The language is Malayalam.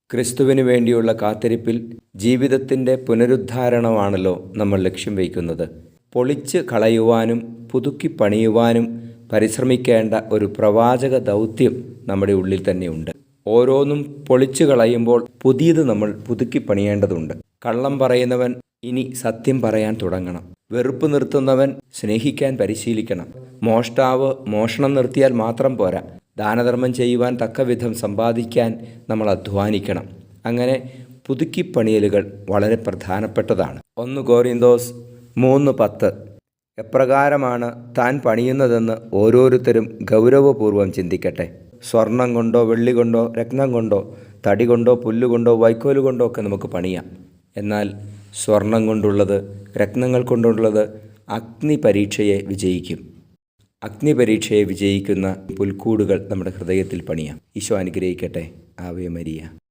ക്രിസ്തുവിന് വേണ്ടിയുള്ള കാത്തിരിപ്പിൽ ജീവിതത്തിൻ്റെ പുനരുദ്ധാരണമാണല്ലോ നമ്മൾ ലക്ഷ്യം വയ്ക്കുന്നത്. പൊളിച്ച് കളയുവാനും പുതുക്കി പണിയുവാനും പരിശ്രമിക്കേണ്ട ഒരു പ്രവാചക ദൗത്യം നമ്മുടെ ഉള്ളിൽ തന്നെയുണ്ട്. ഓരോന്നും പൊളിച്ചു കളയുമ്പോൾ പുതിയത് നമ്മൾ പുതുക്കി പണിയേണ്ടതുണ്ട്. കള്ളം പറയുന്നവൻ ഇനി സത്യം പറയാൻ തുടങ്ങണം. വെറുപ്പ് നിർത്തുന്നവൻ സ്നേഹിക്കാൻ പരിശീലിക്കണം. മോഷ്ടാവ് മോഷണം നിർത്തിയാൽ മാത്രം പോരാ, ദാനധർമ്മം ചെയ്യുവാൻ തക്കവിധം സമ്പാദിക്കാൻ നമ്മൾ അധ്വാനിക്കണം. അങ്ങനെ പുതുക്കിപ്പണിയലുകൾ വളരെ പ്രധാനപ്പെട്ടതാണ്. 1 കൊരിന്തോസ് 3:10 എപ്രകാരമാണ് താൻ പണിയുന്നതെന്ന് ഓരോരുത്തരും ഗൗരവപൂർവ്വം ചിന്തിക്കട്ടെ. സ്വർണം കൊണ്ടോ വെള്ളി കൊണ്ടോ രത്നം കൊണ്ടോ തടി കൊണ്ടോ പുല്ലുകൊണ്ടോ വൈക്കോല് കൊണ്ടോ ഒക്കെ നമുക്ക് പണിയാം. എന്നാൽ സ്വർണം കൊണ്ടുള്ളത്, രത്നങ്ങൾ കൊണ്ടുള്ളത് അഗ്നിപരീക്ഷയെ വിജയിക്കും. അഗ്നിപരീക്ഷയെ വിജയിക്കുന്ന പുൽക്കൂടുകൾ നമ്മുടെ ഹൃദയത്തിൽ പണിയാം. ഈശോ അനുഗ്രഹിക്കട്ടെ. Ave Maria.